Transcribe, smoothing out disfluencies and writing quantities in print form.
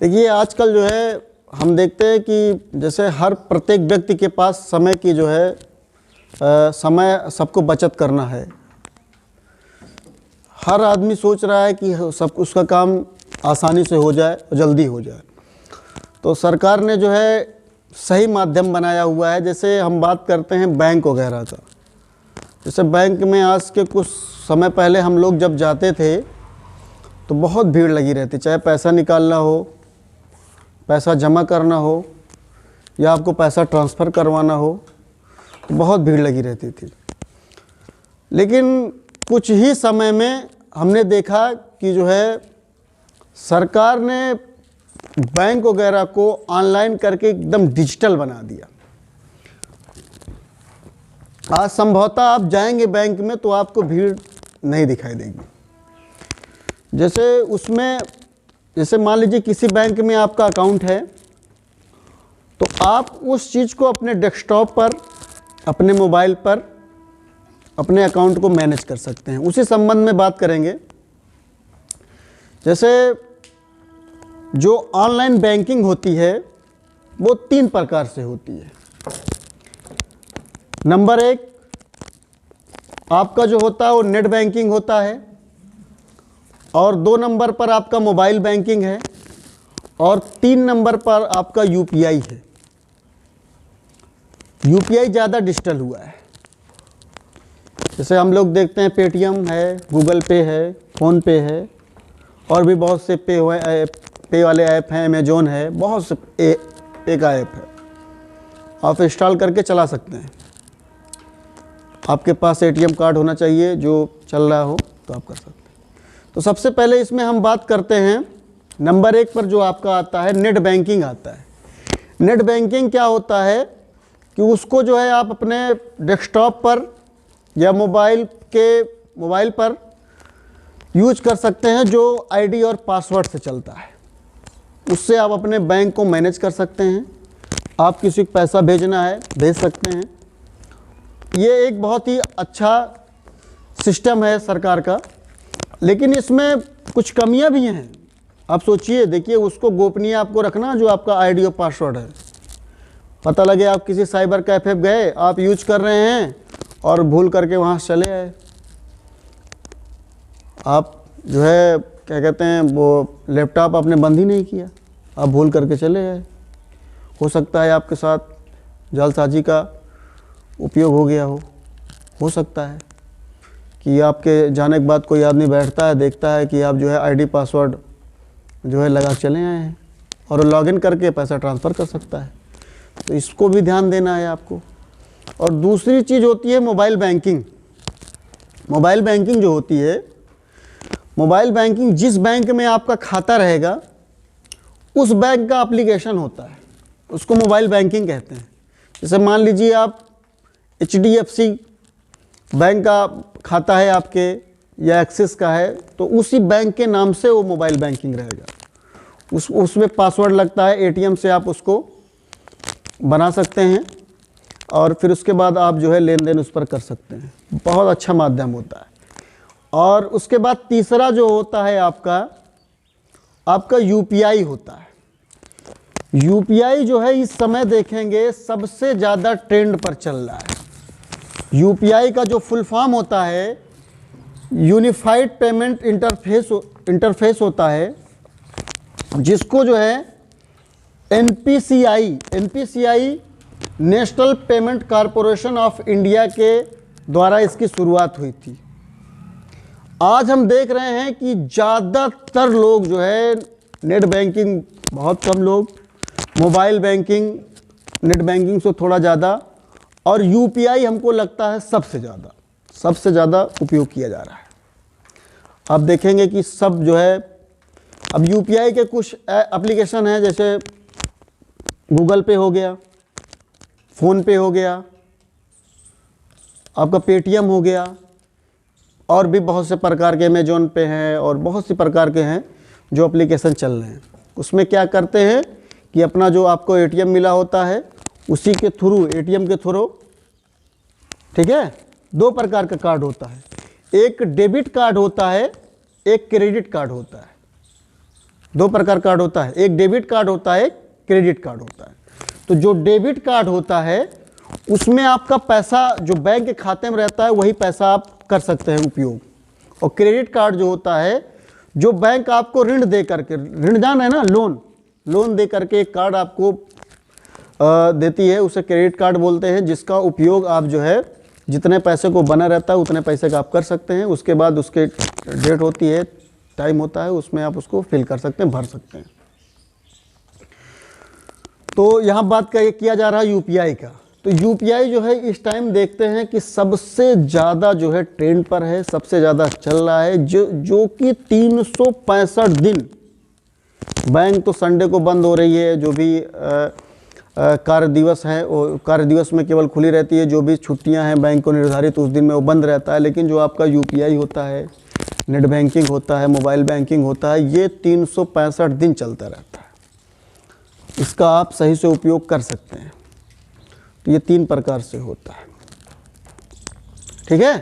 देखिए आजकल जो है हम देखते हैं कि जैसे हर प्रत्येक व्यक्ति के पास समय की जो है समय सबको बचत करना है। हर आदमी सोच रहा है कि सब उसका काम आसानी से हो जाए, जल्दी हो जाए। तो सरकार ने जो है सही माध्यम बनाया हुआ है। जैसे हम बात करते हैं बैंक वगैरह का, जैसे बैंक में आज के कुछ समय पहले हम लोग जब जाते थे तो बहुत भीड़ लगी रहती, चाहे पैसा निकालना हो, पैसा जमा करना हो या आपको पैसा ट्रांसफ़र करवाना हो, तो बहुत भीड़ लगी रहती थी। लेकिन कुछ ही समय में हमने देखा कि जो है सरकार ने बैंक वगैरह को ऑनलाइन करके एकदम डिजिटल बना दिया। आज संभवतः आप जाएंगे बैंक में तो आपको भीड़ नहीं दिखाई देगी। जैसे मान लीजिए किसी बैंक में आपका अकाउंट है, तो आप उस चीज़ को अपने डेस्कटॉप पर, अपने मोबाइल पर अपने अकाउंट को मैनेज कर सकते हैं। उसी संबंध में बात करेंगे। जैसे जो ऑनलाइन बैंकिंग होती है वो 3 प्रकार से होती है। नंबर 1 आपका जो होता है वो नेट बैंकिंग होता है, और 2 नंबर पर आपका मोबाइल बैंकिंग है, और 3 नंबर पर आपका यूपीआई है। यूपीआई ज़्यादा डिजिटल हुआ है। जैसे हम लोग देखते हैं पेटीएम है, गूगल पे है, फ़ोन पे है, और भी बहुत से पे वाले ऐप हैं, अमेजोन है, बहुत से पे का ऐप है। आप इंस्टॉल करके चला सकते हैं। आपके पास एटीएम कार्ड होना चाहिए जो चल रहा हो तो आप कर सकते हैं। तो सबसे पहले इसमें हम बात करते हैं नंबर 1 पर जो आपका आता है नेट बैंकिंग आता है। नेट बैंकिंग क्या होता है कि उसको जो है आप अपने डेस्कटॉप पर या मोबाइल पर यूज कर सकते हैं, जो आईडी और पासवर्ड से चलता है। उससे आप अपने बैंक को मैनेज कर सकते हैं। आप किसी को पैसा भेजना है भेज सकते हैं। ये एक बहुत ही अच्छा सिस्टम है सरकार का, लेकिन इसमें कुछ कमियां भी हैं। आप सोचिए, देखिए उसको गोपनीय आपको रखना, जो आपका आईडी और पासवर्ड है। पता लगे आप किसी साइबर कैफे गए, आप यूज कर रहे हैं और भूल करके वहाँ चले आए, आप जो है क्या कहते हैं वो लैपटॉप आपने बंद ही नहीं किया, आप भूल करके चले गए। हो सकता है आपके साथ जालसाजी का उपयोग हो गया हो सकता है कि आपके जाने के बाद कोई आदमी बैठता है, देखता है कि आप जो है आईडी पासवर्ड जो है लगा चले आए हैं, और लॉगिन करके पैसा ट्रांसफ़र कर सकता है। तो इसको भी ध्यान देना है आपको। और दूसरी चीज़ होती है मोबाइल बैंकिंग। मोबाइल बैंकिंग जो होती है, मोबाइल बैंकिंग जिस बैंक में आपका खाता रहेगा उस बैंक का एप्लीकेशन होता है, उसको मोबाइल बैंकिंग कहते हैं। जैसे मान लीजिए आप HDFC बैंक का खाता है आपके, या एक्सिस का है, तो उसी बैंक के नाम से वो मोबाइल बैंकिंग रहेगा। उसमें पासवर्ड लगता है, एटीएम से आप उसको बना सकते हैं, और फिर उसके बाद आप जो है लेन देन उस पर कर सकते हैं। बहुत अच्छा माध्यम होता है। और उसके बाद तीसरा जो होता है आपका यूपीआई होता है। यूपीआई जो है इस समय देखेंगे सबसे ज़्यादा ट्रेंड पर चल रहा है। यूपीआई का जो फुल फॉर्म होता है यूनिफाइड पेमेंट इंटरफेस होता है, जिसको जो है NPCI national payment corporation of India के द्वारा इसकी शुरुआत हुई थी। आज हम देख रहे हैं कि ज़्यादातर लोग जो है नेट बैंकिंग, बहुत कम लोग मोबाइल बैंकिंग, नेट बैंकिंग से थोड़ा ज़्यादा, और यूपीआई हमको लगता है सबसे ज़्यादा उपयोग किया जा रहा है। आप देखेंगे कि सब जो है, अब यूपीआई के कुछ एप्लीकेशन हैं, जैसे गूगल पे हो गया, फ़ोन पे हो गया, आपका पेटीएम हो गया, और भी बहुत से प्रकार के अमेजोन पे हैं, और बहुत सी प्रकार के हैं जो एप्लीकेशन चल रहे हैं। उसमें क्या करते हैं कि अपना जो आपको एटीएम मिला होता है उसी के थ्रू, एटीएम के थ्रू, ठीक है, 2 प्रकार का कार्ड होता है। एक डेबिट कार्ड होता है, एक क्रेडिट कार्ड होता है। दो प्रकार कार्ड होता है, एक डेबिट कार्ड होता है, एक क्रेडिट कार्ड होता है। तो जो डेबिट कार्ड होता है उसमें आपका पैसा जो बैंक के खाते में रहता है वही पैसा आप कर सकते हैं उपयोग, और क्रेडिट कार्ड जो होता है जो बैंक आपको ऋण दे करके, ऋण जान है ना, लोन दे करके एक कार्ड आपको देती है, उसे क्रेडिट कार्ड बोलते हैं, जिसका उपयोग आप जो है जितने पैसे को बना रहता है उतने पैसे का आप कर सकते हैं। उसके बाद उसके डेट होती है, टाइम होता है, उसमें आप उसको फिल कर सकते हैं, भर सकते हैं। तो यहाँ बात किया जा रहा है यूपीआई का। तो यूपीआई जो है इस टाइम देखते हैं कि सबसे ज़्यादा जो है ट्रेंड पर है, सबसे ज़्यादा चल रहा है, जो कि 365 दिन, बैंक तो संडे को बंद हो रही है, जो भी कार्य दिवस है और कार्य दिवस में केवल खुली रहती है, जो भी छुट्टियां हैं बैंक को निर्धारित उस दिन में वो बंद रहता है। लेकिन जो आपका यूपीआई होता है, नेट बैंकिंग होता है, मोबाइल बैंकिंग होता है, ये 365 दिन चलता रहता है। इसका आप सही से उपयोग कर सकते हैं। तो ये 3 प्रकार से होता है, ठीक है।